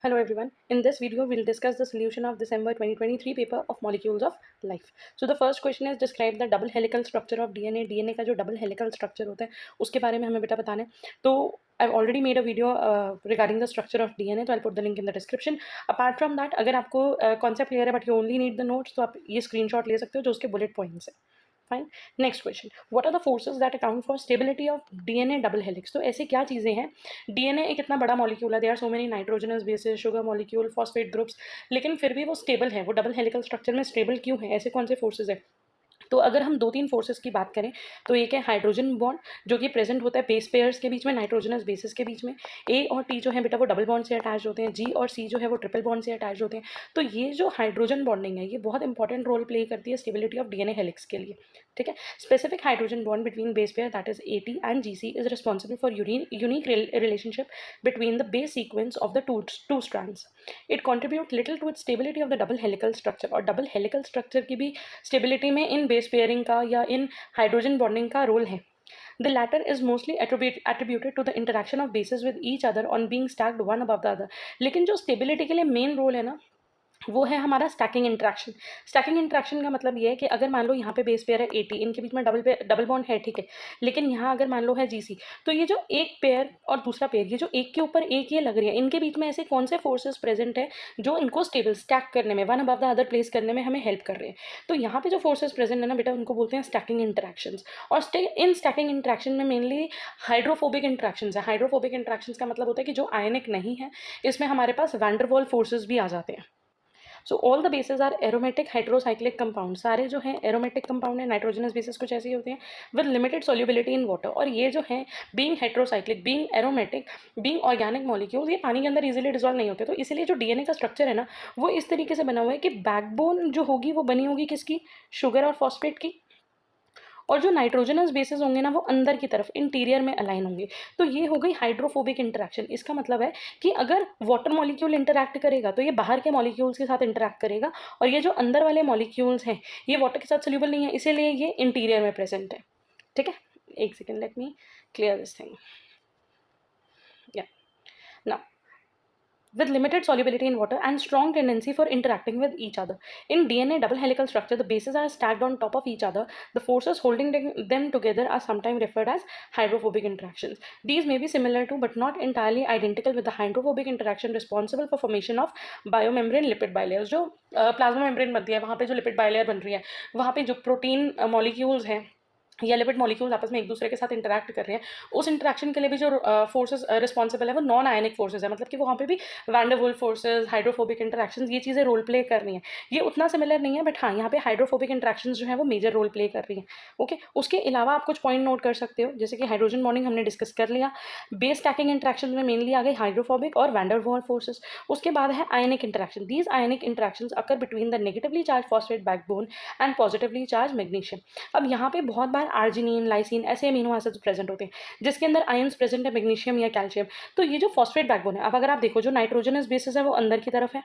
Hello everyone. In this video, we'll discuss the solution of December 2023 paper of Molecules of Life. So the first question is describe the double helical structure of DNA. DNA का जो double helical structure होता है उसके बारे में हमें बेटा बताना है. तो I've already made a video regarding the structure of DNA, तो I'll put the link in the description. Apart from that, अगर आपको concept clear है but you only need the notes, तो आप ये screenshot ले सकते हो जो उसके bullet points है. Fine. Next question, what are the forces that account for stability of DNA double helix. तो ऐसी क्या चीज़ें हैं, डीएनए एक इतना बड़ा मॉलिक्यूल है, there are so many nitrogenous bases, sugar molecule, phosphate groups, लेकिन फिर भी वो स्टेबल है. वो डबल हेलिकल स्ट्रक्चर में स्टेबल क्यों है, ऐसे कौन से फोर्सेज है? तो अगर हम 2-3 फोर्सेस की बात करें तो एक है हाइड्रोजन बॉन्ड जो कि प्रेजेंट होता है बेस पेयर्स के बीच में, नाइट्रोजनस बेसिस के बीच में. ए और टी जो है बेटा वो डबल बॉन्ड से अटैच होते हैं. जी और सी जो है वो ट्रिपल बॉन्ड से अटैच होते हैं. तो ये जो हाइड्रोजन बॉन्डिंग है ये बहुत इंपॉर्टेंट रोल प्ले करती है स्टेबिलिटी ऑफ डीएनए हेलिक्स के लिए. ठीक है. Specific hydrogen bond between base pair that is AT and GC is responsible for unique relationship between the base sequence of the two strands. It contribute little to its stability of the double helical structure. और double helical structure की भी stability में इन base pairing का या इन hydrogen bonding का role है. The latter is mostly attributed to the interaction of bases with each other on being stacked one above the other. लेकिन जो स्टेबिलिटी के लिए मेन रोल है ना वो है हमारा स्टैकिंग इंट्रैक्शन. स्टैकिंग इंट्रैक्शन का मतलब ये है कि अगर मान लो यहाँ पे बेस पेयर है एटी, इनके बीच में डबल बॉन्ड है, ठीक है, लेकिन यहाँ अगर मान लो है जीसी, तो ये जो एक पेयर और दूसरा पेयर, ये जो एक के ऊपर एक ये लग रही है, इनके बीच में ऐसे कौन से फोर्सेस प्रेजेंट है जो इनको स्टेबल स्टैक करने में, one above the other place करने में हमें हेल्प कर रहे हैं. तो यहाँ पे जो फोर्सेस प्रेजेंट है ना बेटा उनको बोलते हैं स्टैकिंग इंट्रैक्शंस. और इन स्टैकिंग इंट्रैक्शन में मेनली हाइड्रोफोबिक इंट्रैक्शंस है. हाइड्रोफोबिक इंट्रैक्शंस का मतलब होता है कि जो आयनिक नहीं है इसमें हमारे पास वैंडरवॉल फोर्सेस भी आ जाते हैं. So all the bases are aromatic hydrocyclic compound. सारे जो हैं एरोमेटिक कंपाउंड है. नाइट्रोजनस बेसिस कुछ ऐसे ही होते हैं with limited solubility in water. और ये जो है being hydrocyclic, being aromatic, being organic molecules, ये पानी के अंदर इजीली डिजॉल्व नहीं होते. तो इसीलिए जो डीएनए का स्ट्रक्चर है ना वो इस तरीके से बना हुआ है कि बैकबोन जो होगी वो बनी होगी किसकी, शुगर और फॉस्फेट की, और जो नाइट्रोजनस बेसिस होंगे ना वो अंदर की तरफ इंटीरियर में अलाइन होंगे. तो ये हो गई हाइड्रोफोबिक इंटरेक्शन. इसका मतलब है कि अगर वाटर मॉलिक्यूल इंटरैक्ट करेगा तो ये बाहर के मॉलिक्यूल्स के साथ इंटरैक्ट करेगा, और ये जो अंदर वाले मॉलिक्यूल्स हैं ये वाटर के साथ सोल्यूबल नहीं है, इसीलिए ये इंटीरियर में प्रेजेंट है. ठीक है, एक second, let me clear this thing. या now, with limited solubility in water and strong tendency for interacting with each other. In DNA double helical structure, the bases are stacked on top of each other. The forces holding them together are sometimes referred as hydrophobic interactions. These may be similar to but not entirely identical with the hydrophobic interaction responsible for formation of biomembrane lipid bilayers. जो plasma membrane बनती है वहाँ पे जो lipid bilayer बन रही है वहाँ पे जो प्रोटीन मॉलिक्यूल्स हैं या लिपिड मॉलिक्यूल्स आपस में एक दूसरे के साथ इंटरैक्ट कर रहे हैं, उस इंटरैक्शन के लिए भी जो फोर्सेस रिस्पॉन्सिबल है वो नॉन आयनिक फोर्सेस है. मतलब कि वहाँ पे भी वैंडरवुल्फ फोर्सेस, हाइड्रोफोबिक इंटरैक्शंस, ये चीज़ें रोल प्ले कर रही हैं. ये उतना सिमिलर नहीं है बट हाँ यहाँ पे हाइड्रोफोबिक इंटरैक्शंस जो है वो मेजर रोल प्ले कर रही हैं. ओके, उसके अलावा आप कुछ पॉइंट नोट कर सकते हो जैसे कि हाइड्रोजन बॉन्डिंग हमने डिस्कस कर लिया. बेस स्टैकिंग इंटरैक्शन में मेनली आ गई हाइड्रोफोबिक और वैंडरवॉल्फ फोर्सेस. उसके बाद है ionic interaction. These ionic interactions occur between the negatively charge phosphate backbone and positively charge magnesium. अब यहाँ पे बहुत बार आर्जिनिन, लाइसिन, ऐसे अमीनो एसिड्स प्रेजेंट होते हैं जिसके अंदर आयंस प्रेजेंट है, मैग्नीशियम या कैल्शियम. तो ये जो फॉस्फेट बैकबोन है, अब अगर आप देखो जो नाइट्रोजनस बेसिस है वो अंदर की तरफ है,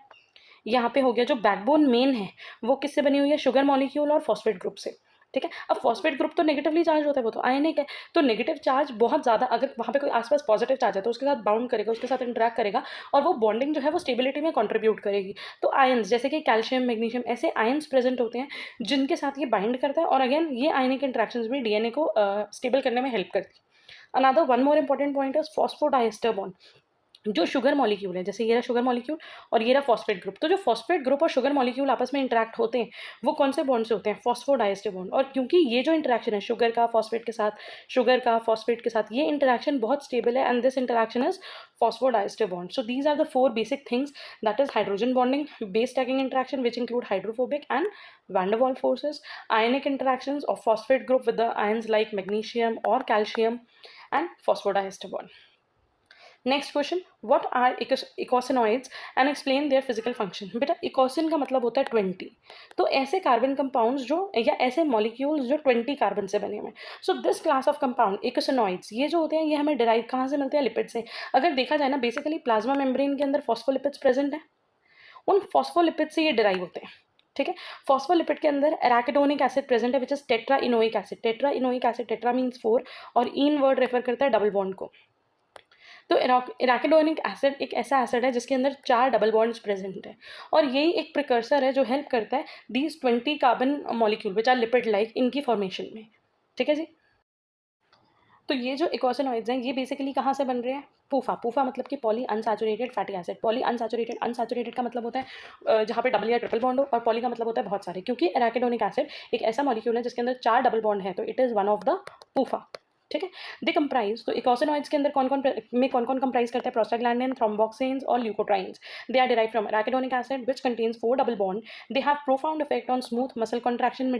यहाँ पे हो गया जो बैकबोन मेन है वो किससे बनी हुई है, शुगर मॉलिक्यूल और फॉस्फेट ग्रुप से. ठीक है. अब फॉस्फेट ग्रुप तो नेगेटिवली चार्ज होता है, वो तो आयनिक है. तो नेगेटिव चार्ज बहुत ज़्यादा, अगर वहाँ पे कोई आसपास पॉजिटिव चार्ज है तो उसके साथ बाउंड करेगा, उसके साथ इंटरैक्ट करेगा और वो बॉन्डिंग जो है वो स्टेबिलिटी में कंट्रीब्यूट करेगी. तो आयंस जैसे कि कैल्शियम, मैग्नीशियम, ऐसे आयंस प्रेजेंट होते हैं जिनके साथ ये बाइंड करता है, और अगेन ये आयनिक इंट्रैक्शंस भी डीएनए को स्टेबल करने में हेल्प करती है. Another one more important point is phosphodiester bond. जो शुगर मॉलिक्यूल है, जैसे ये रहा शुगर मॉलिक्यूल और ये रहा फॉस्फेट ग्रुप, तो जो फॉस्फेट ग्रुप और शुगर मॉलिक्यूल आपस में इंटरैक्ट होते हैं वो कौन से बॉन्ड से होते हैं, फॉस्फोडाइएस्टर बॉन्ड. और क्योंकि ये जो इंटरैक्शन है शुगर का फॉस्फेट के साथ, शुगर का फॉस्फेट के साथ, ये इंटरैक्शन बहुत स्टेबल है and this interaction is phosphodiester bond. So these are the four basic things, that is hydrogen bonding, base stacking interaction which include hydrophobic and van der Waals forces, ionic interactions of phosphate group with the ions like magnesium or calcium, and phosphodiester bond. Next question, what are eicosanoids and explain their physical function. Beta इकोसिन का मतलब होता है 20. तो ऐसे carbon compounds जो या ऐसे मॉलिक्यूल्स जो 20 कार्बन से बने हुए हैं. So this class of compound eicosanoids ये जो होते हैं ये हमें डिराइव कहाँ से मिलते हैं, लिपिड से. अगर देखा जाए ना बेसिकली प्लाज्मा मेम्ब्रेन के अंदर फॉस्फोलिपिड्स प्रेजेंट है, उन फॉस्फोलिपिड से ये डिराइव होते हैं. ठीक है. फॉस्फोलिपिड के अंदर एराकिडोनिक एसिड प्रेजेंट है which is tetra enoic acid. Tetra enoic acid, tetra means 4 और इन वर्ड रेफर करता है डबल बॉन्ड को. तो इराकिडोनिक एसिड एक ऐसा एसिड है जिसके अंदर 4 डबल बॉन्ड्स प्रेजेंट है, और यही एक प्रिकर्सर है जो हेल्प करता है these 20 carbon molecule which are lipid like इनकी फॉर्मेशन में। ठीक है जी। तो ये जो इकोसनॉइड्स हैं ये बेसिकली कहाँ से बन रहे हैं? पूफा। पूफा मतलब कि poly unsaturated fatty acid. Poly unsaturated, unsaturated का मतलब होता है जहाँ पे डबल या ट्रिपल बॉन्ड हो, और पॉली का मतलब होता है बहुत सारे, क्योंकि एराकिडोनिक एसिड एक ऐसा मॉलिक्यूल है जिसके अंदर 4 डबल बॉन्ड है, तो it is one of the PUFA. ठीक है। दे कंप्राइज, तो इकोसनॉइड्स के अंदर कौन कौन कंप्राइज करते हैं? प्रोस्टाग्लैंडिन, थ्रोम्बोक्सिन्स और leukotrienes. They are derived from arachidonic acid which contains 4 double bond. They have profound effect on smooth muscle contraction,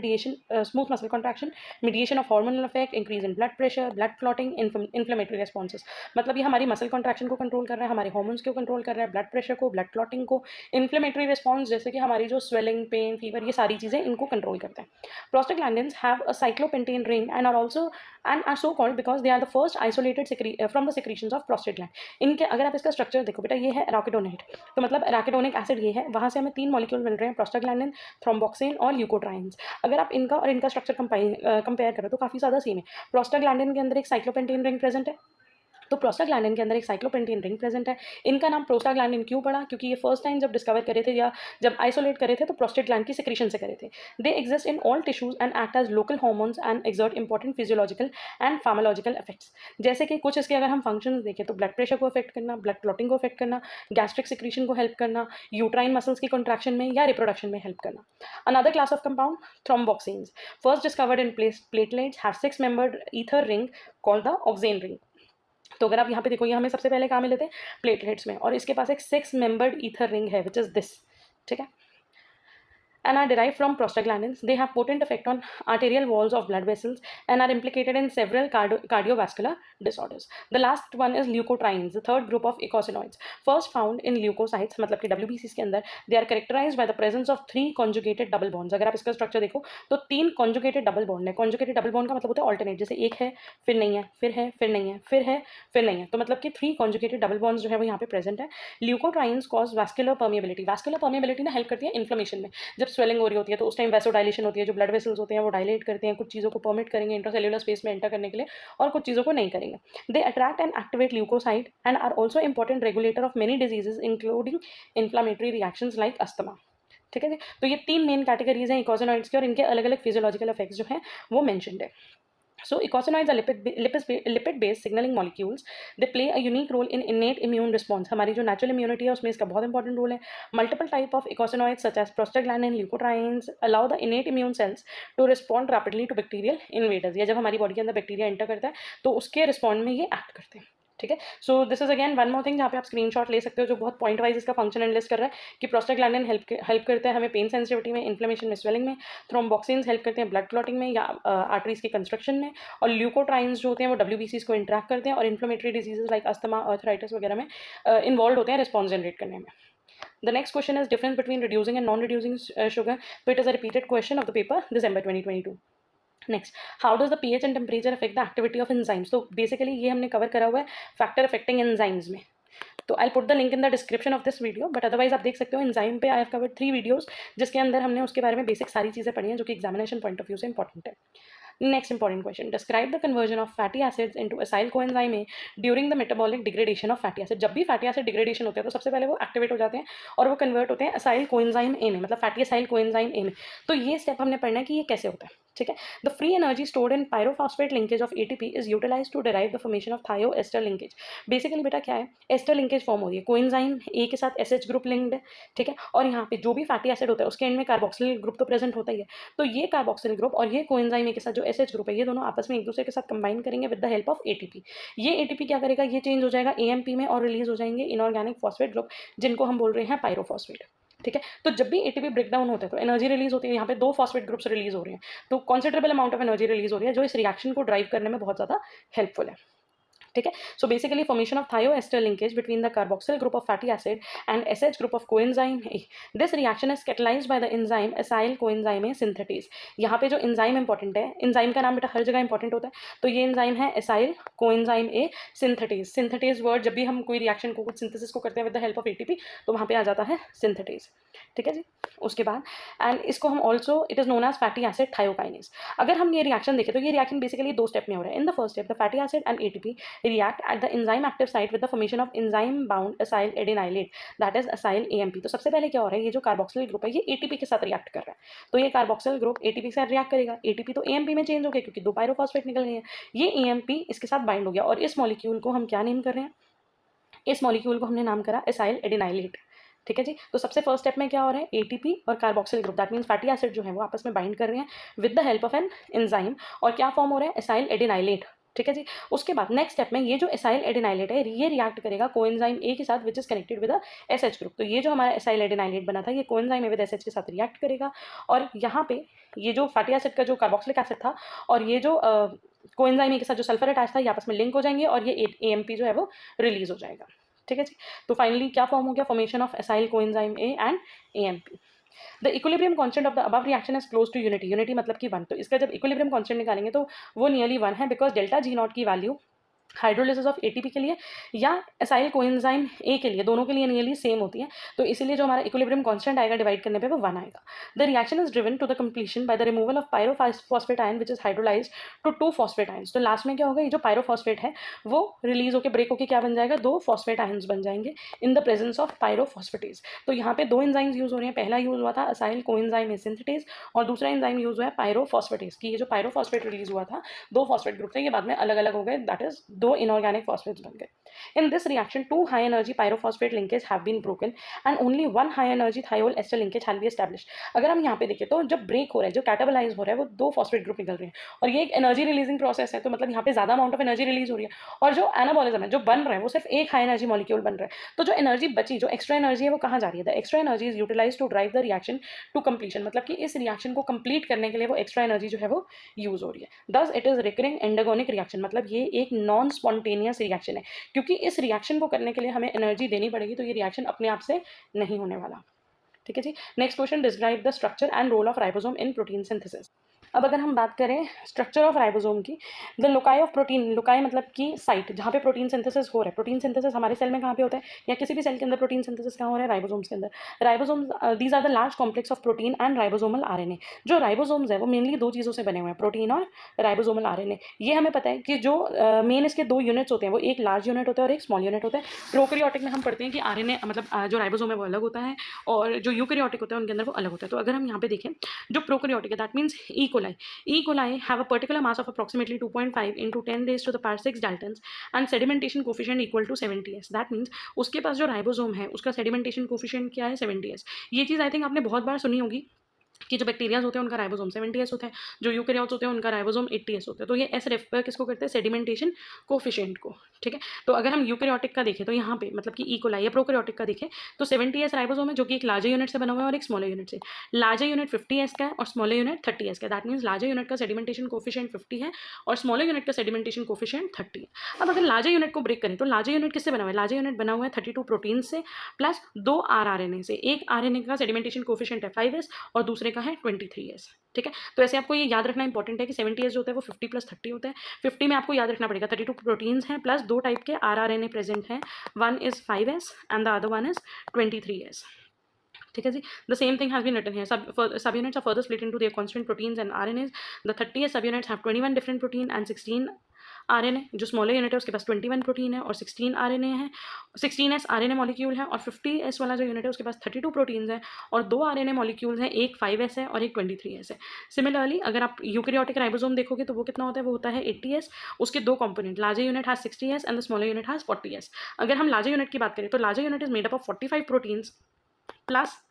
mediation of hormonal effect, increase in blood pressure, blood clotting, inflammatory responses। मतलब ये हमारी muscle contraction को control कर रहा है, हमारे hormones को control कर रहा है, ब्लड प्रेशर को, ब्लड क्लॉटिंग को, इन्फ्लेमेटरी रिस्पॉन्स जैसे कि हमारी जो स्वेलिंग, पेन, फीवर, ये सारी चीज़ें इनको कंट्रोल करते हैं। Prostaglandins have a cyclopentane ring and are so called because they are the first isolated from the secretions of prostate gland. इनके अगर आप इसका स्ट्रक्चर देखो बेटा, ये है एराकिडोनेट, तो मतलब एराकिडोनिक एसिड ये है, वहाँ से हमें 3 मॉलिक्यूल मिल रहे हैं, प्रोस्टाग्लैंडिन, थ्रोम्बोक्सिन और ल्यूकोट्राइन्स। अगर आप इनका और इनका स्ट्रक्चर कंपेयर करें तो काफ़ी ज़्यादा सेम है। प्रोस्टाग्लैंडिन के अंदर एक साइक्लोपेंटेन रिंग प्रेजेंट है, तो प्रोस्टाग्लैंडिन के अंदर एक साइक्लोपेंटेन रिंग प्रेजेंट है। इनका नाम प्रोस्टाग्लैंडिन क्यों पड़ा? क्योंकि ये फर्स्ट टाइम जब डिस्कवर करे थे या जब आइसोलेट करे थे तो प्रोस्टेट ग्लैंड की सिक्रीशन से करे थे। They exist in all tissues and act as local hormones and exert important physiological and pharmacological effects. जैसे कि कुछ इसके अगर हम फंक्शंस देखें तो ब्लड प्रेशर को अफेक्ट करना, ब्लड क्लॉटिंग को अफेक्ट करना, गैस्ट्रिक सिक्रीशन को हेल्प करना, यूट्राइन मसल्स की कॉन्ट्रैक्शन में या रिप्रोडक्शन में हेल्प करना। Another class of compound, thromboxanes, first discovered in platelets, have 6 membered ether ring called the oxane ring. तो अगर आप यहाँ पे देखो, ये हमें सबसे पहले कहाँ मिले थे? प्लेटलेट्स में, और इसके पास एक 6 मेंबर्ड ईथर रिंग है विच इज दिस। ठीक है, and are derived from prostaglandins. They have potent effect on arterial walls of blood vessels and are implicated in several cardiovascular disorders. The last one is leukotrienes, the third group of eicosanoids. First found in leukocytes, मतलब कि WBCs के अंदर, they are characterized by the presence of 3 conjugated double bonds. अगर आप इसका structure देखो तो 3 conjugated double bond है। conjugated double bond का मतलब होता है alternate, जैसे एक है फिर नहीं है, फिर है फिर नहीं है, फिर है फिर नहीं है, तो मतलब कि 3 conjugated double bonds जो है वो यहाँ पे प्रेजेंट है। Leukotrienes cause vascular permeability. Vascular permeability ना हेल्प करती है इन्फ्लेमेशन में। जब स्वेलिंग हो रही होती है तो उस टाइम वैसोडाइलेशन होती है, जो ब्लड वेसल्स होते हैं वो डायलेट करते हैं, कुछ चीज़ों को परमिट करेंगे इंट्रासेल्युलर स्पेस में एंटर करने के लिए, और कुछ चीज़ों को नहीं करेंगे। They attract and activate leukocyte and are also important regulator of many diseases including inflammatory reactions like asthma. ठीक है जी। तो ये 3 मेन कैटेगरीज हैं इकोसनॉइड्स के, और इनके अलग अलग फिजियोलॉजिकल इफेक्ट्स जो हैं वो मेंशन्ड है। So eicosanoids are lipid-based signaling molecules. They play a unique role in innate immune response. हमारी जो natural immunity है उसमें इसका बहुत इंपॉर्टेंट रोल है. Multiple type of eicosanoids such as prostaglandin, leukotrienes allow the innate immune cells to respond rapidly to bacterial invaders. या जब हमारी बॉडी के अंदर बैक्टीरिया एंटर करता है तो उसके रिस्पॉन्ड में ये एक्ट करते हैं। ठीक है, so this is again one more thing जहाँ पे आप स्क्रीनशॉट ले सकते हो, जो बहुत पॉइंट वाइज इसका फंक्शन एनालिस्ट कर रहा है कि प्रोस्टाग्लैंडिन हेल्प करता है हमें पेन सेंसिटिविटी में, इन्फ्लेमेशन में, स्वेलिंग में, थ्रोम्बोक्सिन्स हेल्प करते हैं ब्लड क्लॉटिंग में या आर्टरीज के कंस्ट्रक्शन में, और ल्यूकोट्राइन्स जो होते हैं वो WBCs को इंट्रैक्ट करते हैं और inflammatory diseases like asthma, arthritis वगैरह में इन्वॉल्व होते हैं रिस्पॉन्स जनरेट करने में। The next question is difference between reducing and non-reducing sugar. So it is a repeated question of the paper December 2022. Next, how does the pH and temperature affect the activity of enzymes. तो basically ये हमने cover करा हुआ है factor affecting enzymes में, तो I put the link in the description of this video, but otherwise आप देख सकते हो एंजाइम पे आई हैव कवर्ड 3 वीडियोस जिसके अंदर हमने उसके बारे में बेसिक सारी चीज़ें पढ़ी हैं जो कि एग्जामिनेशन पॉइंट ऑफ व्यू से इंपॉर्टेंट है। Next important question, describe the conversion of fatty acids into acyl coenzyme A during the metabolic degradation of fatty acid. जब भी फैटी एसिड डिग्रेडेशन होते हैं तो सबसे पहले वो एक्टिवेट हो जाते हैं और वो कन्वर्ट होते हैं असाइल कोएंजाइम ए में, मतलब फैटी असाइल कोएंजाइम ए में। तो ये स्टेप हमने पढ़ना है कि ये कैसे होता है। ठीक है, the free energy stored in pyrophosphate linkage of ATP is utilize to derive the formation of thioester linkage. Basically बेटा क्या है, एस्टर लिंकेज फॉर्म हो रही है, कोएंजाइम ए के साथ SH ग्रुप लिंक्ड है। ठीक है, और यहाँ पे जो भी फैटी एसिड होता है उसके एंड में कार्बोक्सिल ग्रुप तो प्रेजेंट होता ही है, तो ये कार्बोक्सिल ग्रुप और ये कोएंजाइम ए के साथ जो SH ग्रुप है ये दोनों आपस में एक दूसरे के साथ कंबाइन करेंगे with the help of ATP। ये ATP क्या करेगा, ये चेंज हो जाएगा AMP में और रिलीज हो जाएंगे इनऑर्गेनिक फॉस्फेट ग्रुप जिनको हम बोल रहे हैं पायरोफॉस्फेट। ठीक है, तो जब भी ATP ब्रेक डाउन होता है तो एनर्जी रिलीज होती है, यहाँ पे 2 फॉस्फेट ग्रुप्स रिलीज हो रहे हैं, तो कॉन्सिडरेबल अमाउंट ऑफ एनर्जी रिलीज हो रही है जो इस रिएक्शन को ड्राइव करने में बहुत ज़्यादा हेल्पफुल है। ठीक है, so basically formation of thioester linkage between the carboxyl group of fatty acid and SH group of coenzyme A. This reaction is catalysed by the enzyme acyl coenzyme A synthetase. यहाँ पे जो enzyme important है, enzyme का नाम बेटा हर जगह important होता है, तो ये एंजाइम है acyl coenzyme A synthetase. Synthetase word जब भी हम कोई रिएक्शन को, कुछ सिंथेसिस को करते हैं with the help of ATP तो वहाँ पे आ जाता है सिंथेटेज। ठीक है जी। उसके बाद एंड इसको हम also it is known as fatty acid thiokinase. अगर हम ये रिएक्शन देखें तो ये रिएक्शन बेसिकली 2 स्टेप में हो रहा है। In the first step the fatty acid and ATP react at the enzyme active site with the formation of enzyme bound acyl adenylate that is acyl AMP. तो सबसे पहले क्या हो रहा है, ये जो कार्बोक्सिल ग्रुप है ये एटीपी के साथ रिएक्ट कर रहा है। तो ये कार्बोक्सिल ग्रुप एटीपी के साथ रिएक्ट करेगा, एटीपी तो एएमपी में चेंज हो गया क्योंकि 2 पायरोफॉस्फेट निकल गए हैं। ये एएमपी इसके साथ बाइंड हो गया और इस मॉलिक्यूल को हम क्या नेम कर रहे हैं, इस मॉलिक्यूल को हमने नाम करा एसाइल एडेनाइलेट। ठीक है जी। तो सबसे फर्स्ट स्टेप में क्या हो रहा है, एटीपी और carboxyl group that means fatty acid जो है वो आपस में बाइंड कर रहे हैं with the help of an enzyme और क्या फॉर्म हो रहा है, एसाइल एडेनाइलेट। ठीक है जी। उसके बाद नेक्स्ट स्टेप में ये जो एसाइल एडेनाइलेट है ये रिएक्ट करेगा कोएंजाइम ए के साथ which is connected with SH group. तो ये जो हमारा एसाइल एडेनाइलेट बना था ये कोएंजाइम ए विद एसएच के साथ रिएक्ट करेगा और यहाँ पे ये जो फैटी एसिड का जो कार्बोक्सिलिक एसिड था और ये जो कोएंजाइम ए के साथ जो सल्फर अटैच था ये आपस में लिंक हो जाएंगे और ये एएमपी जो है वो रिलीज हो जाएगा। ठीक है जी। तो फाइनली क्या फॉर्म हो गया, formation of acyl coenzyme A and AMP. The equilibrium constant of the above reaction is close to unity. Unity मतलब कि 1। तो इसका जब इक्विलिब्रियम कांस्टेंट निकालेंगे तो वो नियरली 1 है बिकॉज डेल्टा जी नॉट की वैल्यू हाइड्रोलिसिस ऑफ एटीपी के लिए या एसाइल कोएंजाइम ए के लिए दोनों के लिए नियरली सेम होती है। तो इसीलिए जो हमारा इक्विलिब्रियम कांस्टेंट आएगा डिवाइड करने पे वो 1 आएगा। The reaction is driven to the completion by the removal of pyrophosphate ion which is hydrolyse to 2 phosphate ions. तो लास्ट में क्या होगा, ये जो पायरोफॉस्फेट है वो रिलीज होकर ब्रेक होकर क्या बन जाएगा, 2 फॉस्फेट आयन्स बन जाएंगे इन द प्रेजेंस ऑफ पायरोफॉस्फेटेज। तो यहाँ पे 2 एंजाइम्स यूज हो रहे हैं। पहला यूज हुआ था एसाइल कोएंजाइम ए सिंथेटेज और दूसरा एंजाइम यूज हुआ है पायरोफॉस्फेटेज की। ये जो पायरोफॉस्फेट रिलीज हुआ था 2 फॉस्फेट ग्रुप थे, ये बाद में अलग अलग हो गए, दैट इज 2 इनऑर्गेनिक फॉस्फेट्स बन गए। In this reaction, 2 high energy pyrophosphate linkage have been broken and only 1 high energy thiol ester linkage shall be established। अगर हम यहाँ पे देखें तो जब ब्रेक हो रहा है, जो कैटाबलाइज हो रहा है वो 2 फॉस्फेट ग्रुप निकल रहे हैं और ये एक एनर्जी रिलीजिंग प्रोसेस है। तो मतलब यहाँ पे ज्यादा अमाउंट ऑफ एनर्जी रिलीज हो रही है और जो एनाबॉलिज्म है जो बन रहा है वो सिर्फ एक हाई एनर्जी मॉलिक्यूल बन रहा है। तो जो एनर्जी बची, जो एक्स्ट्रा एनर्जी है वो कहाँ जा रही है, the extra energy is utilize to drive the reaction to completion. मतलब कि इस रिएक्शन को कंप्लीट करने के लिए वो एक्स्ट्रा एनर्जी जो है वो यूज हो रही है। Thus it is recurring endergonic reaction. मतलब ये एक नॉन स्पॉन्टेनियस रिएक्शन है क्योंकि इस रिएक्शन को करने के लिए हमें एनर्जी देनी पड़ेगी, तो ये रिएक्शन अपने आप से नहीं होने वाला। ठीक है जी। Next question, describe the structure and role of ribosome in protein synthesis. अब अगर हम बात करें स्ट्रक्चर ऑफ राइबोसोम की, the loci of protein, loci मतलब कि साइट जहाँ पे प्रोटीन सिंथेसिस हो रहा है। प्रोटीन सिंथेसिस हमारे सेल में कहाँ पे होता है या किसी भी सेल के अंदर प्रोटीन सिंथेसिस कहाँ हो रहा है, राइबोसोम्स के अंदर। Ribosomes these are the large complex of protein and ribosomal RNA. जो राइबोसोम्स है वो मेनली 2 चीज़ों से बने हुए हैं, प्रोटीन और राइबोसोमल आरएनए। ये हमें पता है कि जो मेन इसके 2 यूनिट्स होते हैं वो एक लार्ज यूनिट होता है और एक स्मॉल यूनिट होता है। प्रोकैरियोटिक में हम पढ़ते हैं कि आरएनए मतलब जो राइबोसोम है वो अलग होता है और जो यूकैरियोटिक होता है उनके अंदर वो अलग होता है। तो अगर हम यहाँ पे देखें जो प्रोकैरियोटिक है that means E coli have a particular mass of approximately 2.5 into 10 raised to the power 6 daltons and sedimentation coefficient equal to 70s। that means उसके पास जो राइबोसोम है उसका sedimentation coefficient क्या है, 70s। ये चीज़ आई थिंक आपने बहुत बार सुनी होगी कि जो बैक्टीरियाज होते हैं उनका राइबोसोम 70s होता है, जो यूकैरियोट्स होते हैं उनका राइबोसोम 80s होता है। तो ये ऐसे रेफर किसको करते हैं, सेडिमेंटेशन कोफिशिएंट को। ठीक है। तो अगर हम यूकैरियोटिक का देखें तो यहाँ पे मतलब कि ई कोलाई या प्रोकैरियोटिक का देखें तो 70s राइबोसोम है जो कि एक लार्जर यूनिट से बना हुआ है और एक स्मॉलर यूनिट से। लार्जर यूनिट 50s का है और स्मॉलर यूनिट 30s का है। दैट मीन्स लार्जर यूनिट का सेडिमेंटेशन कोफिशिएंट 50 है और स्मॉलर यूनिट का सेडिमेंटेशन कोफिशिएंट 30 है। अब अगर लार्जर यूनिट को ब्रेक करें तो लार्जर यूनिट किससे बना हुआ है, लार्जर यूनिट बना हुआ है 32 प्रोटीन से प्लस 2 RNA से। एक RNA का सेडिमेंटेशन कोफिशिएंट है 5s और दूसरे का है 23s। ठीक है। तो ऐसे आपको ये याद रखना इंपॉर्टेंट है कि 70s जो होता है वो 50 + 30 होता है। 50 में आपको याद रखना पड़ेगा 32 प्रोटीन्स हैं प्लस 2 टाइप के RNA प्रेजेंट हैं, one is 5s and the other one is 23s। ठीक है जी। The same thing has been written here. Subunits are further split into their constituent proteins and RNAs। The 30s subunits have 21 different protein and 16 RNA। जो smaller unit है उसके पास 21 protein है और 16 RNA है, 16s RNA molecule है और 50s वाला जो यूनिट है उसके पास 32 प्रोटीन्स है और 2 RNA मॉलिक्यूल्स हैं, एक 5s है और एक 23s है। सिमिलरली अगर आप यूकैरियोटिक राइबोसोम देखोगे तो वो कितना होता है, वो होता है 80s। उसके 2 component, larger unit has 60s and the smaller unit has 40s। अगर हम लार्जर यूनिट की बात करें तो larger unit is made up of 45 proteins plus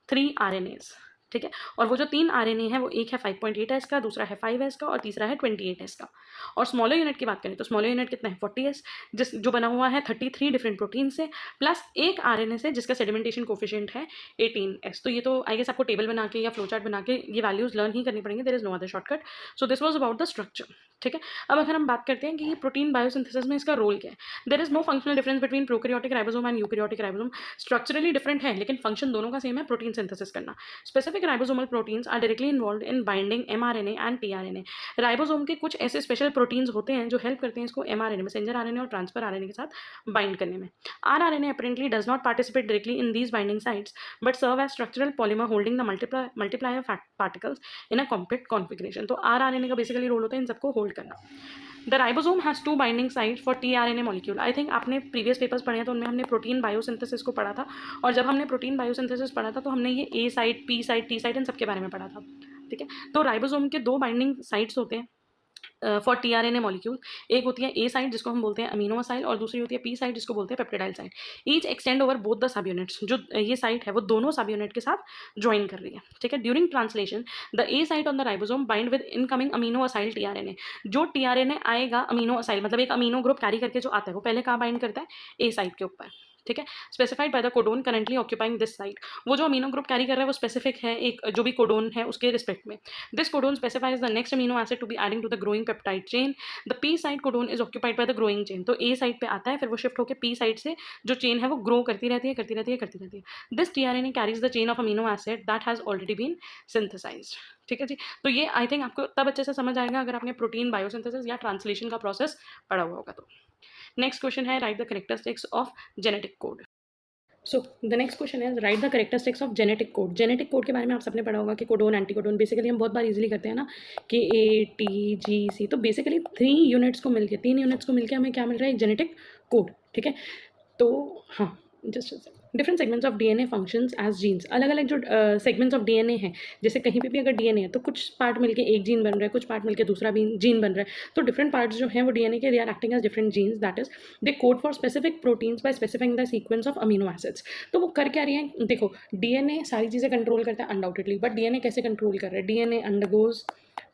3 RNAs। ठीक है। और वो जो 3 RNA है वो एक है 5.8s का, दूसरा है 5s का और तीसरा है 28s का। और स्मॉलर यूनिट की बात करें तो स्मॉलर यूनिट कितना है 40s जो बना हुआ है 33 डिफरेंट प्रोटीन से प्लस एक RNA से जिसका सेडिमेंटेशन कोफिशिएंट है 18s। तो ये तो आई गेस आपको टेबल बना के या फ्लो चार्ट बना के ये वैल्यूज लर्न ही करनी पड़ेंगे, there is no other shortcut. So this was about the structure. ठीक है। अब अगर हम बात करते हैं कि ये प्रोटीन बायोसिंथेसिस में इसका रोल क्या है, there is no functional difference between prokaryotic ribosome and eukaryotic ribosome. Structurally different है लेकिन फंक्शन दोनों का सेम है, प्रोटीन सिंथेसिस करना। Specific specific ribosomal proteins are directly involved in binding mRNA and tRNA. Ribosome के कुछ ऐसे स्पेशल प्रोटीन्स होते हैं जो हेल्प करते हैं इसको mRNA, मैसेंजर आरएनए और ट्रांसफर आरएनए के साथ बाइंड करने में. rRNA apparently does not participate directly in these binding sites but serve as structural polymer holding the multiplier particles in a compact configuration. तो rRNA का बेसिकली रोल होता है इन सबको होल्ड करना. The ribosome has 2 binding site for tRNA molecule. I think आपने previous papers पढ़े हैं तो उनमें हमने प्रोटीन बायोसिंथेसिस को पढ़ा था, और जब हमने प्रोटीन बायोसिंथेसिस पढ़ा था तो हमने ये A site, P site, T site इन सबके बारे में पढ़ा था. ठीक है, तो राइबोसोम के 2 बाइंडिंग साइट्स होते हैं फॉर tRNA मॉलिक्यूल. एक होती है A साइट जिसको हम बोलते हैं अमीनो असाइल, और दूसरी होती है P साइट जिसको बोलते हैं peptidyl site. Each extend over both the sub units. जो ये साइट है वो दोनों सब यूनिट के साथ ज्वाइन कर रही है. ठीक है, during translation the A site on the ribosome bind with incoming amino acyl tRNA. जो tRNA आएगा अमीनो असाइल मतलब एक अमीनो ग्रुप कैरी करके जो आता है वो पहले कहाँ बाइंड करता है, A साइट के ऊपर. ठीक है, specified by the codon currently occupying this site. वो जो अमीनो ग्रुप कैरी कर रहा है वो स्पेसिफिक है एक जो भी कोडोन है उसके रिस्पेक्ट में. This codon specifies the next amino acid to be adding to the growing peptide chain. The P site codon is occupied by the growing chain. तो ए साइड पे आता है, फिर वो शिफ्ट होकर पी साइड से जो चेन है वो ग्रो करती रहती है, करती रहती है, करती रहती है. This tRNA carries the chain of amino acid that has already been synthesised. ठीक है जी, तो ये आई थिंक आपको तब अच्छे से समझ आएगा अगर आपने प्रोटीन बायोसिंथेसिस या ट्रांसलेशन का प्रोसेस पढ़ा हुआ होगा. तो नेक्स्ट क्वेश्चन है write the characteristics of genetic code. So the next question है write the characteristics of genetic code. Genetic code के बारे में आप सबने पढ़ा होगा कि कोडोन, एंटीकोडोन. बेसिकली हम बहुत बार इजीली करते हैं ना कि ATGC. तो बेसिकली 3 यूनिट्स को मिलके हमें क्या मिल रहा है, एक जेनेटिक कोड. ठीक है, तो हाँ just different segments of DNA functions as genes. अलग अलग जो सेगमेंट्स ऑफ DNA हैं, जैसे कहीं पे भी अगर DNA है तो कुछ पार्ट मिलके एक जीन बन रहा है, कुछ पार्ट मिलके दूसरा भी जीन बन रहा है. तो डिफरेंट पार्ट्स जो हैं वो DNA के they are acting as different genes. That is they code for specific proteins by specifying the sequence of amino acids. तो वो कर क्या रही हैं, देखो DNA सारी चीज़ें कंट्रोल करता है अनडाउटेडली, बट DNA कैसे कंट्रोल कर रहा है. DNA अंडरगोज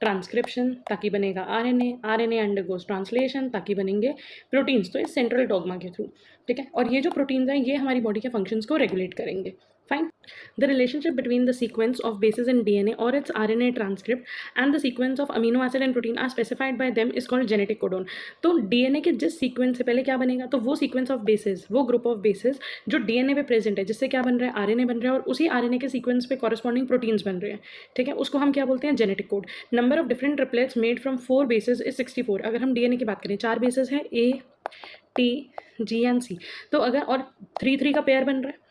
ट्रांसक्रिप्शन ताकि बनेगा RNA अंडरगोज ट्रांसलेशन ताकि बनेंगे प्रोटीन्स. तो इस सेंट्रल डॉगमा के थ्रू. ठीक है, और ये जो प्रोटीन्स हैं ये हमारी बॉडी के फंक्शंस को रेगुलेट करेंगे. Fine. The relationship between the sequence of bases in DNA और its RNA transcript and the sequence of amino acid and protein are specified by them is called genetic codon. तो DNA के जिस sequence से पहले क्या बनेगा, तो वो सीक्वेंस ऑफ बेसिस, वो ग्रुप ऑफ बेसिस जो DNA पे प्रेजेंट है, जिससे क्या बन रहा है, RNA बन रहा है, और उसी RNA के सीक्वेंस पे कॉरस्पॉन्डिंग प्रोटीन्स बन रहे हैं. ठीक है, उसको हम क्या बोलते हैं, genetic code. Number of different triplets made from 4 basis is 64. अगर हम DNA की बात करें 4 बेसिस है A, T, G and C. तो अगर और 3 का पेयर बन रहा है,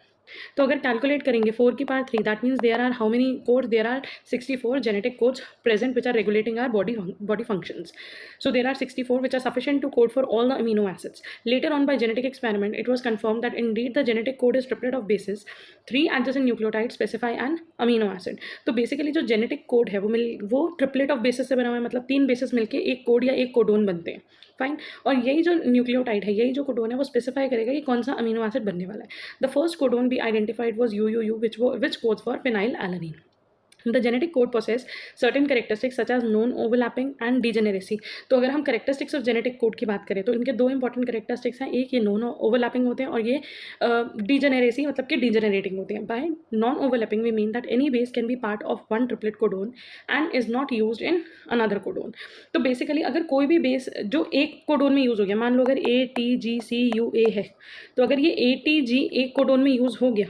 तो अगर कैलकुलेट करेंगे 4 की power 3, that means there are how many codes, there are 64 genetic codes present which are regulating our body functions. So there are 64 which are sufficient to code for all the amino acids. Later on by genetic experiment it was confirmed that indeed the genetic code is triplet of bases. 3 adjacent nucleotides specify an amino acid. तो basically जो genetic code है वो triplet of basis से बना हुआ है, मतलब 3 basis मिलके एक कोड या एक कोडोन बनते हैं. फाइन. और यही जो न्यूक्लियोटाइड है, यही जो कोडोन है वो स्पेसिफाई करेगा कि कौन सा अमीनो एसिड बनने वाला है. The first codon be identified was UUU which codes for phenylalanine. The genetic code possess certain characteristics such as non-overlapping and degeneracy. तो अगर हम characteristics of genetic code की बात करें तो इनके 2 important characteristics हैं. एक ये non-overlapping होते हैं और ये degeneracy मतलब कि degenerating होते हैं. By non-overlapping we mean that any base can be part of one triplet codon and is not used in another codon. तो basically अगर कोई भी base जो एक कोडोन में यूज़ हो गया, मान लो अगर ATGCUA है, तो अगर ये ATG एक कोडोन में यूज़ हो गया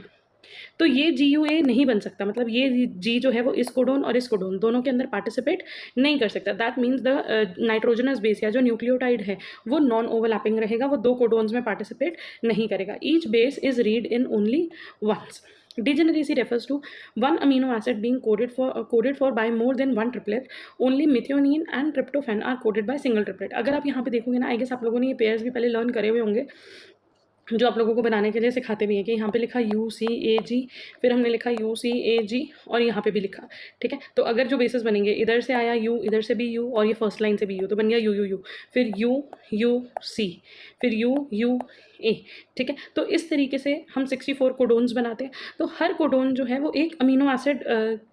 तो ये GUA नहीं बन सकता. मतलब ये G जो है वो इस कोडोन और इस कोडोन दोनों के अंदर पार्टिसिपेट नहीं कर सकता. That means the nitrogenous base या जो न्यूक्लियोटाइड है वो नॉन ओवरलैपिंग रहेगा, वो 2 कोडोन्स में पार्टिसिपेट नहीं करेगा. Each base is read in only once. Degeneracy refers to one amino acid being coded for by more than one triplet. Only methionine and tryptophan are coded by single triplet. अगर आप यहाँ पे देखोगे ना, आई guess आप लोगों ने ये पेयर्स भी पहले लर्न करे हुए होंगे, जो आप लोगों को बनाने के लिए सिखाते भी हैं कि यहाँ पे लिखा UCAG, फिर हमने लिखा UCAG और यहाँ पे भी लिखा. ठीक है, तो अगर जो बेसिस बनेंगे, इधर से आया U, इधर से भी U और ये फर्स्ट लाइन से भी U, तो बन गया UUU, फिर UUC, फिर UUA. ठीक है, तो इस तरीके से हम 64 कोडोन्स बनाते हैं. तो हर कोडोन जो है वो एक अमीनो एसिड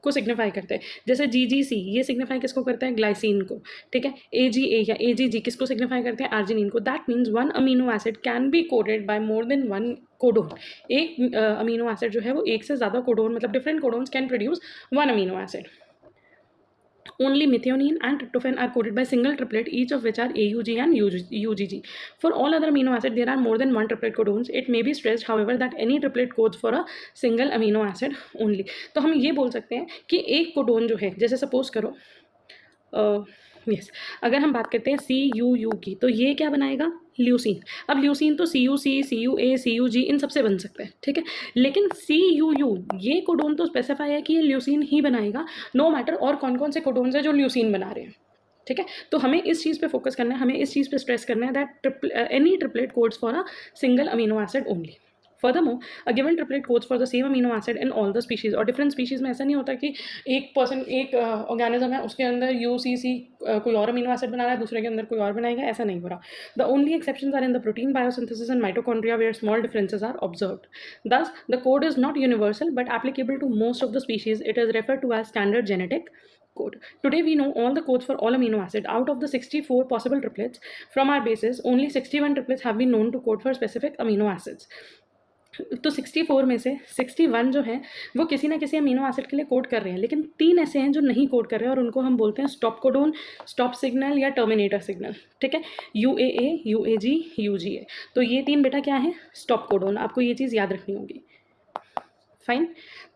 को सिग्निफाई करते हैं. जैसे GGC ये सिग्निफाई किसको करता है, ग्लाइसिन को. ठीक है, AGA या AGG किसको सिग्निफाई करते हैं, आर्जिनिन को. That means one amino acid can be coded by more than one codon. एक अमीनो एसिड जो है वो एक से ज़्यादा कोडोन मतलब different codons can produce one amino acid. Only methionine and tryptophan are coded by single triplet, each of which are AUG and UGG. For all other amino acids, there are more than one triplet codons. It may be stressed, however, that any triplet codes for a single amino acid only. तो हम ये बोल सकते हैं कि एक codon जो है, जैसे सपोज करो यस अगर हम बात करते हैं CUU की, तो ये क्या बनाएगा, ल्यूसीन। अब ल्यूसीन तो CUC, CUA, CUG इन सबसे बन सकता है, ठीक है। लेकिन CUU ये कोडोन तो स्पेसिफाई है कि ये ल्यूसीन ही बनाएगा, नो मैटर और कौन कौन से कोडोन्स है जो ल्यूसीन बना रहे हैं, ठीक है। तो हमें इस चीज़ पे फोकस करना है, हमें इस चीज़ पे स्ट्रेस करना है that any triplet codes for a single amino acid only. Furthermore, a given triplet codes for the same amino acid in all the species और different species में ऐसा नहीं होता कि एक ऑर्गेनिज्म है उसके अंदर UCC कोई और अमीनो एसिड बना रहा है, दूसरे के अंदर कोई और बनाएगा, ऐसा नहीं हो रहा। The only exceptions are in the protein biosynthesis and mitochondria where small differences are observed. Thus, the code is not universal but applicable to most of the species. It is referred to as standard genetic code. Today we know all the codes for all amino acid. Out of the 64 possible triplets from our bases, only 61 triplets have been known to code for specific amino acids. तो 64 में से 61 जो है वो किसी ना किसी amino acid के लिए कोड कर रहे हैं, लेकिन 3 ऐसे हैं जो नहीं कोड कर रहे हैं और उनको हम बोलते हैं स्टॉप कोडोन, स्टॉप सिग्नल या टर्मिनेटर सिग्नल, ठीक है। UAA, UAG, UGA। तो ये 3 बेटा क्या है, स्टॉप कोडोन। आपको ये चीज़ याद रखनी होगी, फाइन।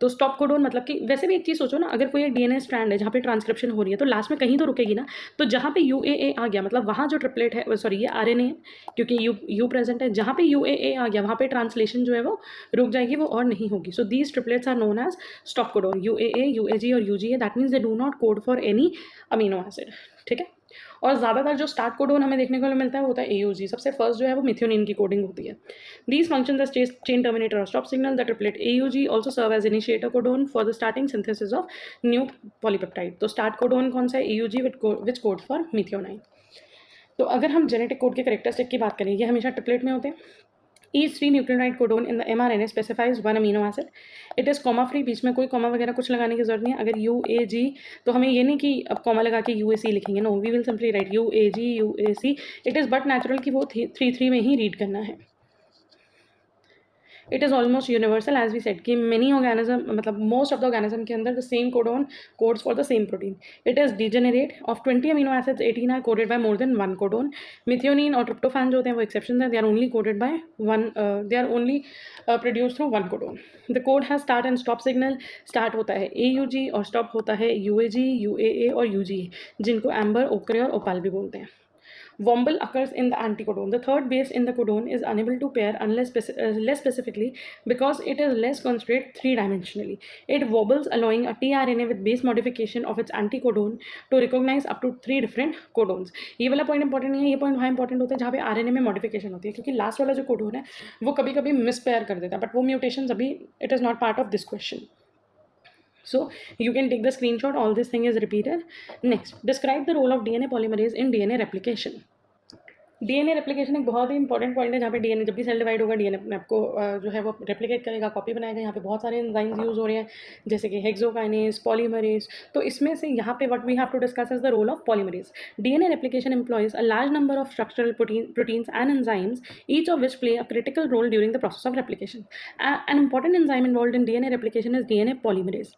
तो स्टॉप कोडोन मतलब कि वैसे भी एक चीज़ सोचो ना, अगर कोई एक DNA स्ट्रैंड है जहाँ पे ट्रांसक्रिप्शन हो रही है तो लास्ट में कहीं तो रुकेगी ना, तो जहाँ पे UAA आ गया मतलब वहाँ जो ट्रिपलेट है, सॉरी ये RNA है क्योंकि U प्रेजेंट है, जहाँ पे UAA आ गया वहाँ पे ट्रांसलेशन जो है वो रुक जाएगी, वो और नहीं होगी। So these triplets are known as stop codon, UAA, UAG और UGA। That means they do not code for any amino acid, ठीक है। और ज़्यादातर जो स्टार्ट कोडोन हमें देखने को मिलता है वो होता है AUG। सबसे फर्स्ट जो है वो मिथ्योनिन की कोडिंग होती है। These functions as chain terminator or stop signal. The triplet AUG also serve as initiator codon for the starting synthesis of new polypeptide. तो स्टार्ट कोडोन कौन सा है, AUG which code for methionine। तो अगर हम genetic code के characteristic की बात करें, ये हमेशा ट्रिपलेट में होते हैं। Each 3 nucleotide codon in the mRNA specifies one amino acid. It is comma free, बीच में कोई कॉमा वगैरह कुछ लगाने की जरूरत नहीं है। अगर UAG तो हमें ये नहीं कि अब कॉमा लगा के UAC लिखेंगे, no, we will simply write UAG UAC। It is but natural कि वो 3 में ही रीड करना है। It is almost universal as we said कि मेनी ऑर्गेनिज्म मतलब मोस्ट ऑफ द ऑर्गेनिज्म के अंदर the same codon codes for the same protein. It is degenerate of 20 amino acids, 18 are coded by more than one codon. Methionine और tryptophan जो होते हैं वो exception है, they are only coded by one, they are only produce through one codon. The code has start and stop signal. Start होता है AUG और stop होता है UAG, UAA और UGA, जिनको एम्बर, ओक्रे और ओपाल भी बोलते हैं। Womble occurs in the anticodon. The third base in the codon is unable to pair unless less specifically because it is less constrained three-dimensionally. It wobbles, allowing a tRNA with base modification of its anticodon to recognize up to 3 different codons. ये वाला point important नहीं है, ये point वहाँ important होता है जहाँ पे RNA में मॉडिफिकेशन होती है, क्योंकि लास्ट वाला जो कोडोन है वो कभी कभी मिसपेयर कर देता है, बट वो म्यूटेशन अभी it is not part of this question. So you can take the screenshot, all this thing is repeated. Next, describe the role of DNA polymerase in DNA replication. DNA replication एक बहुत ही important point है, जहाँ पे DNA जब भी cell divide होगा DNA अपने आपको जो है वो रेप्लिकेट करेगा, कॉपी बनाएगा। यहाँ पे बहुत सारे एंजाइम्स यूज़ हो रहे हैं जैसे कि हेक्सोकाइनेज, पॉलीमरेज। तो इसमें से यहाँ पे what we have to discuss is the role of polymerase. DNA replication employs a large number of structural proteins and enzymes, each of which play a critical role during the process of replication. An important enzyme involved in DNA replication is DNA polymerase.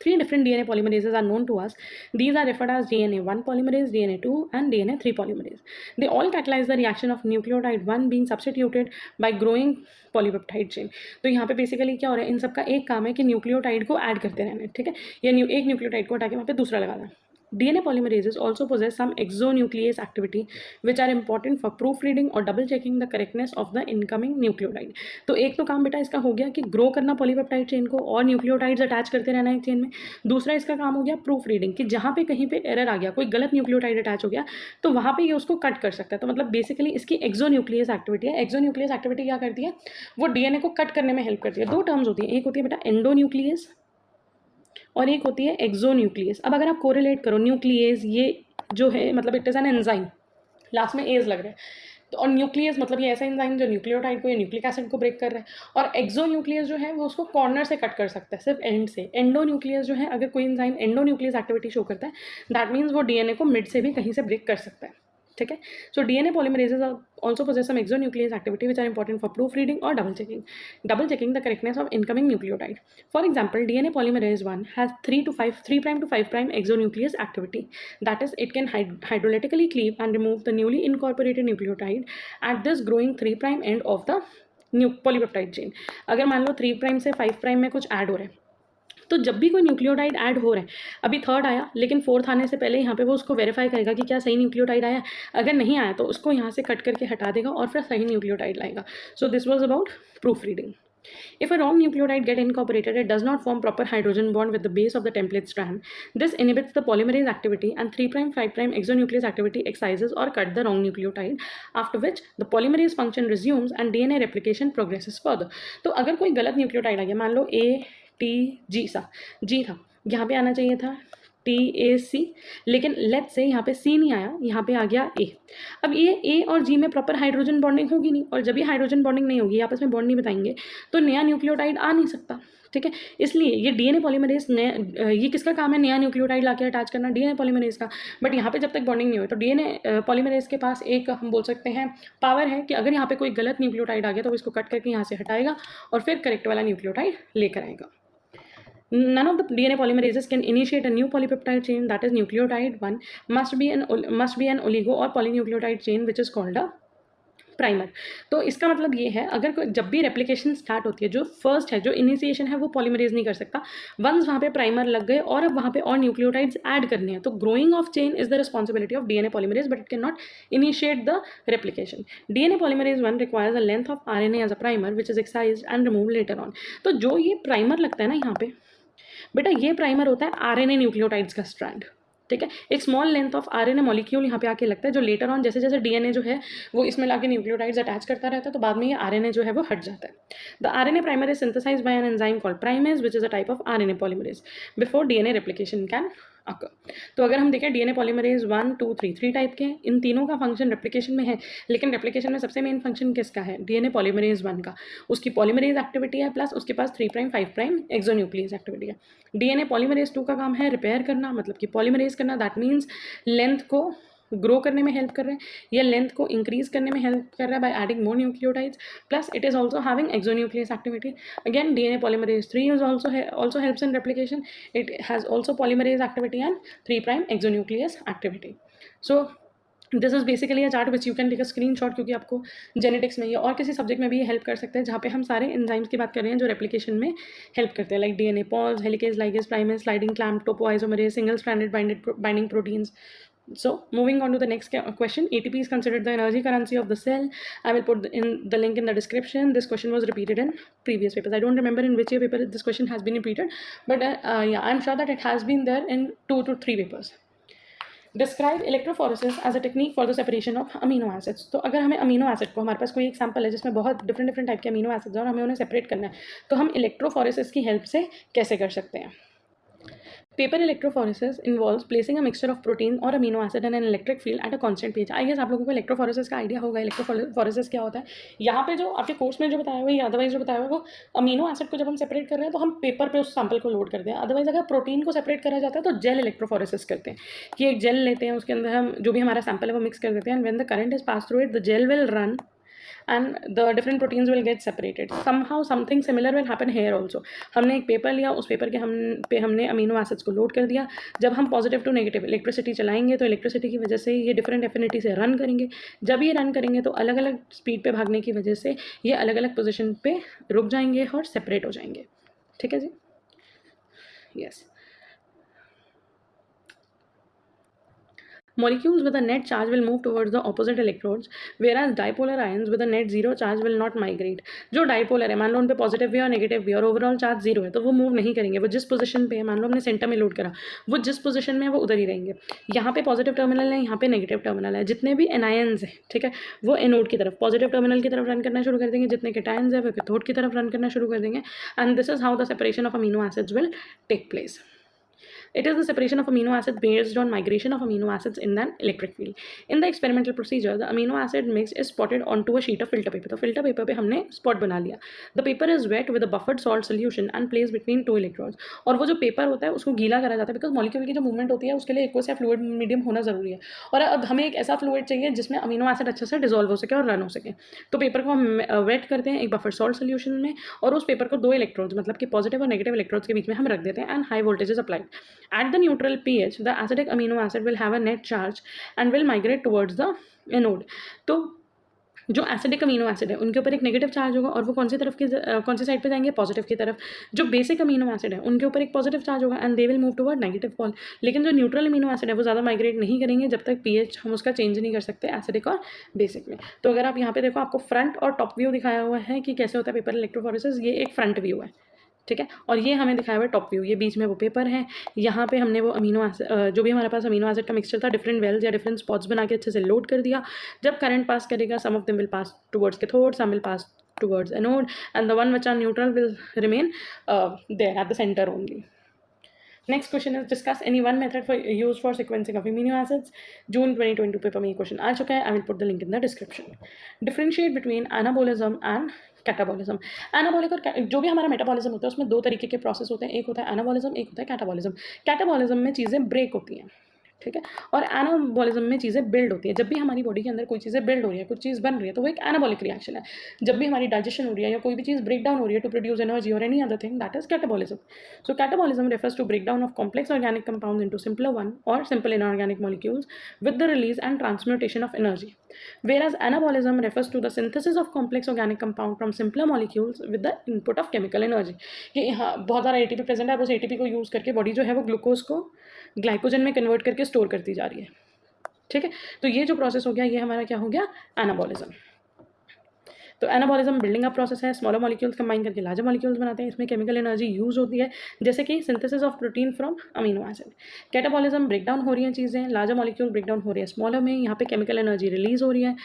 3 different DNA polymerases are known to us. These are referred as DNA1 polymerase, DNA2 and DNA3 polymerase. They all catalyze the reaction of nucleotide 1 being substituted by growing polypeptide chain. तो यहाँ पे basically क्या हो रहा है, इन सब का एक काम है कि न्यूक्लियोटाइड को ऐड करते रहना है, ठीक है, या एक न्यूक्लियोटाइड को हटा के वहाँ पे दूसरा लगा देना। DNA polymerases also possess some exonuclease activity which are important for proofreading or double checking the correctness of the incoming nucleotide. तो एक तो काम बेटा इसका हो गया कि ग्रो करना पॉलीपेप्टाइड चेन को और न्यूक्लियोटाइड्स अटैच करते रहना एक चेन में। दूसरा इसका काम हो गया प्रूफ रीडिंग, कि जहाँ पे कहीं पे एरर आ गया, कोई गलत न्यूक्लियोटाइड अटैच हो गया तो वहाँ पे ये उसको कट कर सकता है। तो मतलब बेसिकली इसकी एक्सोन्यूक्लियस एक्टिविटी है। एक्सोन्यूक्लियस एक्टिविटी क्या करती है, वो DNA को कट करने में हेल्प करती है। 2 टर्म्स होती हैं, एक होती है बेटा एंडोन्यूक्लियस और एक होती है एक्सोन्यूक्लियस। अब अगर आप कोरिलेट करो, न्यूक्लियस ये जो है मतलब it is an enzyme, last में एज लग रहा है, तो और न्यूक्लियस मतलब ये ऐसा एंजाइम जो न्यूक्लियोटाइड को या न्यूक्लिक एसिड को ब्रेक कर रहा है। और एक्सोन्यूक्लियस जो है वो उसको कॉर्नर से कट कर सकता है, सिर्फ एंड से। एंडोन्यूक्लियस जो है, अगर कोई एंजाइम एंडोन्यूक्लियस एक्टिविटी शो करता है दैट मीन्स वो DNA को मिड से भी कहीं से ब्रेक कर सकता है, ठीक है. So DNA polymerases also possess some exonuclease activity which are important for proofreading or double checking the correctness of incoming nucleotide. For example, DNA polymerase 1 has 3 prime to 5 prime exonuclease activity. That is, it can hydrolytically cleave and remove the newly incorporated nucleotide at this growing 3 prime end of the polypeptide chain. अगर मान लो 3 prime से 5 prime में कुछ add हो रहा है, तो जब भी कोई न्यूक्लियोटाइड ऐड हो रहा है, अभी थर्ड आया लेकिन फोर्थ आने से पहले यहाँ पे वो उसको वेरीफाई करेगा कि क्या सही न्यूक्लियोटाइड आया. अगर नहीं आया तो उसको यहाँ से कट करके हटा देगा और फिर सही न्यूक्लियोटाइड लाएगा. सो this was about proof reading. If a wrong nucleotide get incorporated, it does not form proper hydrogen bond with the base of the template strand. This inhibits the polymerase activity and 3' 5' exonuclease activity excises or cut the wrong nucleotide, after which the polymerase function resumes and DNA replication progresses further. तो अगर कोई गलत nucleotide आ गया, मान लो ATG सा जी था, यहाँ पे आना चाहिए था TAC, लेकिन लेट से यहाँ पे C नहीं आया, यहाँ पे आ गया A. अब ये A और G में प्रॉपर हाइड्रोजन बॉन्डिंग होगी नहीं, और जब भी हाइड्रोजन बॉन्डिंग नहीं होगी, आपस में बॉन्ड नहीं बताएंगे, तो नया न्यूक्लियोटाइड आ नहीं सकता. ठीक है, इसलिए ये डीएनए पॉलीमरेज ये किसका काम है, नया न्यूक्लियोटाइड लाके अटैच करना, डीएनए पॉलीमरेज का. बट यहाँ पे जब तक बॉन्डिंग नहीं हुई तो डीएनए पॉलीमरेज के पास एक हम बोल सकते हैं पावर है कि अगर यहाँ पे कोई गलत न्यूक्लियोटाइड आ गया तो वो इसको कट करके यहाँ से हटाएगा और फिर करेक्ट वाला न्यूक्लियोटाइड लेकर आएगा. None of the DNA polymerases can initiate a new polypeptide chain, that is nucleotide 1 must be an oligo or polynucleotide chain which is called a primer. तो इसका मतलब ये है, अगर जब भी रेप्लिकेशन स्टार्ट होती है, जो फर्स्ट है, जो इनिशिएशन है, वो पॉलीमरेज नहीं कर सकता. वंस वहाँ पे प्राइमर लग गए और अब वहाँ पे और न्यूक्लियोटाइड्स ऐड करने हैं, तो growing of chain is the responsibility of DNA polymerase, but it can not initiate the replication. DNA polymerase 1 requires a length of RNA as a primer which is excised and remove later on. तो जो ये primer लगता है ना यहाँ पे, बेटा ये प्राइमर होता है आरएनए न्यूक्लियोटाइड्स का स्ट्रैंड. ठीक है, एक small length of RNA molecule यहाँ पे आके लगता है, जो लेटर ऑन जैसे जैसे डीएनए जो है वो इसमें लाके न्यूक्लियोटाइड्स अटैच करता रहता है, तो बाद में ये आरएनए जो है वो हट जाता है. The RNA primer is synthesised by an enzyme called primase which is a type of RNA polymerase before DNA replication can occur. तो अगर हम देखें डीएनए पॉलीमरेज 1, 2, 3 3 टाइप के हैं. इन तीनों का फंक्शन रेप्लिकेशन में है, लेकिन रेप्लिकेशन में सबसे मेन फंक्शन किसका है, डीएनए पॉलीमरेज 1 का. उसकी पॉलीमरेज एक्टिविटी है प्लस उसके पास 3' 5' एक्सोन्यूक्लियस एक्टिविटी है. डीएनए पॉलीमरेज 2 का काम है रिपेयर करना, मतलब कि पॉलीमरेज करना. दैट मीन्स लेंथ को ग्रो करने में हेल्प कर रहे हैं या लेंथ को इंक्रीज करने में हेल्प कर रहा है by adding more nucleotides, plus it is also having exonuclease activity. Again DNA polymerase 3 is also helps in replication. It has also polymerase activity and 3' exonuclease activity. So this is basically a chart which you can take a screenshot, क्योंकि आपको genetics में या और किसी subject में भी ये help कर सकते हैं, जहाँ पे हम सारे एंजाइम्स की बात कर रहे हैं जो रेप्लिकेशन में हेल्प करते हैं, like DNA pause, helicase, ligase, primase, sliding clamp, topoisomerase, single stranded binding proteins. So moving on to the next question, ATP is considered the energy currency of the cell. I will put in the link in the description. This question was repeated in previous papers. I don't remember in which year paper this question has been repeated, but yeah, I'm sure that it has been there in 2 to 3 papers. Describe electrophoresis as a technique for the separation of amino acids. तो अगर हमें amino acid को, हमारे पास कोई एक sample है जिसमें बहुत डिफरेंट टाइप के अमीनो एसिड्स हैं और हमें उन्हें सेपरेट करना है, तो हम इलेक्ट्रोफोरेसिस की हेल्प से कैसे कर सकते हैं. Paper electrophoresis involves placing a mixture of protein और amino acid and an electric field at a constant pH. I guess आप लोगों को इलेक्ट्रोफोरेसिस का आइडिया होगा. इलेक्ट्रोफोरेसिस क्या होता है, यहाँ पे जो आपके कोर्स में जो बताया हुआ है या अदरवाइज जो बताया हुआ है, वो अमीनो एसिड को जब हम सेपरेट कर रहे हैं तो हम पेपर पे उस सैंपल को लोड करते हैं. अदरवाइज अगर प्रोटीन को सेपरेट करा जाता है तो जेल इलेक्ट्रोफोरेसिस करते हैं, कि एक जेल लेते हैं, उसके अंदर हम जो भी हमारा सैंपल है वो मिक्स कर देते हैं, and when the current is pass through it the gel will run and the different proteins will get separated. Somehow something similar will happen here also. हमने एक पेपर लिया, उस पेपर के हमने अमीनो एसिड्स को लोड कर दिया. जब हम पॉजिटिव टू नेगेटिव इलेक्ट्रिसिटी चलाएंगे तो इलेक्ट्रिसिटी की वजह से ये डिफरेंट एफिनिटी से रन करेंगे. जब ये रन करेंगे तो अलग अलग स्पीड पे भागने की वजह से ये अलग अलग पोजिशन पे रुक जाएंगे और सेपरेट हो जाएंगे. ठीक है जी, yes. Molecules with a net charge will move towards the opposite electrodes, whereas dipolar ions with a net zero charge will not migrate. जो dipolar है, मान लो उन पे पॉजिटिव भी और नेगेटिव भी और ओवरऑल चार्ज जीरो है, तो वो मूव नहीं करेंगे. वो जिस पोजीशन पे है, मान लो हमने सेंटर में लोड करा, वो जिस पोजीशन में है वो उधर ही रहेंगे. यहाँ पे पॉजिटिव टर्मिनल है, यहाँ पे नेगेटिव टर्मिनल है. जितने भी एनायंस है, ठीक है, वो एनोड की तरफ पॉजिटिव टर्मिनल की तरफ रन करना शुरू कर देंगे. जितने कैटायंस है वो कैथोड की तरफ रन करना शुरू कर देंगे. And this is how the separation of amino acids will take place. It is the separation of amino acids based on migration of amino acids in an electric field. In the experimental procedure, the amino acid mix is spotted onto a sheet of filter paper. तो filter paper पे हमने spot बना लिया. The paper is wet with a buffered salt solution and placed between two electrodes. और वो जो paper होता है उसको गीला करा जाता है बिकॉज मॉलिक्यूल की जो मूवमेंट होती है उसके लिए एक्वस या फ्लूइड मीडियम होना जरूरी है. और अब हमें एक ऐसा फ्लूइड चाहिए जिसमें अमीनो एसिड अच्छे से डिजोल्व हो सके और रन हो सके. तो पेपर को हम वेट करते हैं एक बफर सॉल्ट सोल्यूशन में और उस पेपर को दो इलेक्ट्रोड्स मतलब कि पॉजिटिव और नेगेटिव इलेक्ट्रोड्स के बीच में हम रख देते हैं and high voltage is applied. At the neutral pH, the acidic amino acid will have a net charge and will migrate towards the anode. तो जो एसिडिक अमीनो एसिड है उनके ऊपर एक नेगेटिव चार्ज होगा और वो कौन सी साइड पे जाएंगे, पॉजिटिव की तरफ. जो बेसिक अमीनो एसिड है उनके ऊपर एक पॉजिटिव चार्ज होगा and they will move toward negative Paul. लेकिन जो न्यूट्रल अमीनो एसिड है वो ज़्यादा माइग्रेट नहीं करेंगे जब तक पीएच हम उसका चेंज नहीं कर सकते एसिडिक और बेसिक में. तो अगर आप यहाँ पे देखो आपको फ्रंट और टॉप व्यू दिखाया हुआ है कि कैसे होता है पेपर इलेक्ट्रोफोरेसिस. ये एक फ्रंट व्यू है, ठीक है. और ये हमें दिखाया हुआ है टॉप व्यू. ये बीच में वो पेपर है, यहाँ पे हमने वो अमीनो एसिड जो भी हमारे पास अमीनो एसिड का मिक्सचर था डिफरेंट वेल्स या डिफरेंट स्पॉट्स बना के अच्छे से लोड कर दिया. जब करंट पास करेगा some of them will pass towards cathode, some will pass towards anode and the one which are neutral will remain there at the centre only. Next question is discuss any one method for used for sequencing of amino acids. June 2022 paper में ये question आ चुका है. I will put the link in the description. Differentiate between anabolism and catabolism. Anabolic और जो भी हमारा metabolism होता है उसमें दो तरीके के प्रोसेस होते हैं. एक होता है एनाबॉलिज्म, एक होता है कैटाबॉलिज्म. कैटाबॉलिज्म में चीज़ें ब्रेक होती हैं, ठीक है. और एनाबॉलिज्म में चीज़ें बिल्ड होती है. जब भी हमारी बॉडी के अंदर कोई चीज़ें बिल्ड हो रही है, कुछ चीज़ बन रही है, तो वो एक एनाबॉलिक रिएक्शन है. जब भी हमारी डाइजेशन हो रही है या कोई भी चीज़ ब्रेक डाउन हो रही है टू प्रोड्यूस एनर्जी और any other thing, that is catabolism. So catabolism refers to breakdown of complex organic compounds into simpler one or simple inorganic molecules with the release and transmutation of energy. Whereas anabolism refers to the synthesis of complex organic compound from simpler molecules with the input of chemical energy. कि यहाँ बहुत सारा ATP present है, अब उस ATP को use करके body जो है वो ग्लूकोज को ग्लाइकोजन में कन्वर्ट करके स्टोर करती जा रही है, ठीक है. तो ये जो प्रोसेस हो गया ये हमारा क्या हो गया, एनाबॉलिज्म. तो एनाबॉलिज्म बिल्डिंग अप प्रोसेस है. स्मॉलर मॉलिक्यूल्स कंबाइन करके लार्जर मॉलिक्यूल्स बनाते हैं. इसमें केमिकल एनर्जी यूज होती है जैसे कि synthesis of protein from amino acid. Catabolism breakdown हो रही हैं चीज़ें, लार्जर मॉलिक्यूल ब्रेकडाउन हो रही है स्मॉलर में. यहाँ पे केमिकल एनर्जी रिलीज हो रही है.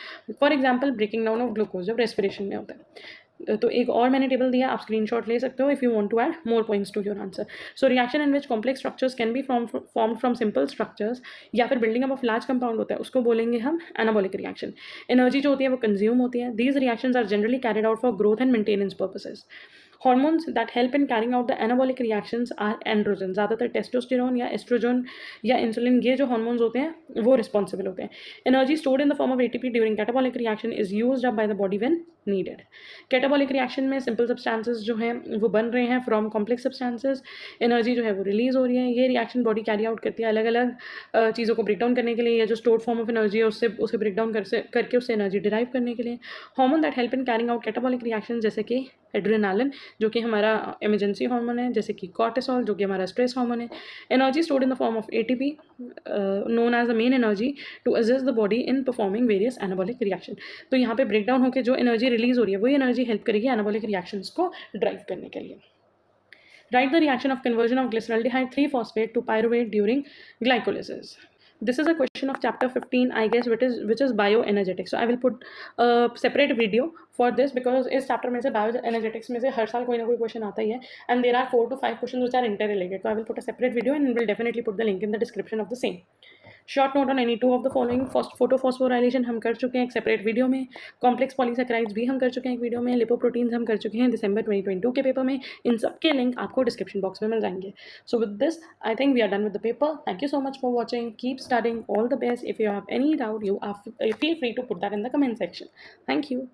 For example breaking down of glucose जब रेस्पिरेशन में होता है. तो एक और मैंने टेबल दिया, आप स्क्रीनशॉट ले सकते हो if you want to add more points to your answer. So reaction in which complex structures can be formed from simple structures या फिर building up of large compound होता है उसको बोलेंगे हम एनाबॉलिक रिएक्शन. एनर्जी जो होती है वो कंज्यूम होती है. These reactions are generally carried out for growth and maintenance purposes. Hormones that help in carrying out the anabolic reactions are androgens. ज़्यादातर टेस्टोस्टेरोन या एस्ट्रोजन या इंसुलिन ये जो हार्मोन्स होते हैं वो रिस्पॉन्सिबल होते हैं. Energy stored in the form of ATP during catabolic reaction is used up by the body when needed. Catabolic reaction में सिंपल सब्सटेंसेस जो हैं वो बन रहे हैं फ्रॉम कॉम्प्लेक्स सब्सटेंसेस. एनर्जी जो है वो रिलीज हो रही है. ये रिएक्शन बॉडी कैरी आउट करती है अलग अलग चीज़ों को ब्रेक डाउन करने के लिए या जो स्टोर्ड फॉर्म ऑफ एनर्जी है उसे ब्रेक डाउन करके उससे एनर्जी डिराइव करने के लिए. Hormone that help in carrying out catabolic reaction जैसे कि एड्रेनालिन जो कि हमारा इमरजेंसी हार्मोन है, जैसे कि कॉर्टिसोल जो कि हमारा स्ट्रेस हार्मोन है. Energy stored in the form of ATP known as the main energy to assist the body in performing various anabolic reaction. तो यहाँ पे ब्रेक डाउन होकर जो एनर्जी रिलीज हो रही है वही एनर्जी हेल्प करेगी एनाबॉलिक रिएक्शंस को ड्राइव करने के लिए. Write the reaction of conversion of glyceraldehyde 3-phosphate to pyruvate during glycolysis. This is a question of chapter 15 I guess which is bioenergetics. So I will put a separate video for this because इस chapter में से bioenergetics में से हर साल कोई ना कोई question आता ही है and there are 4 to 5 questions which are interrelated. So I will put a separate video and will definitely put the link in the description of the same. Short note on any two of the following. Photophosphorylation हम कर चुके हैं एक separate video में. Complex polysaccharides भी हम कर चुके हैं एक वीडियो में. लिपोप्रोटीन्स हम कर चुके हैं दिसंबर 2022 के पेपर में. इन सब के लिंक आपको डिस्क्रिप्शन बॉक्स में मिल जाएंगे. So with this I think we are done with the paper. Thank you so much for watching. Keep studying. All the best. If you have any doubt you feel free to put that in the comment section. Thank you.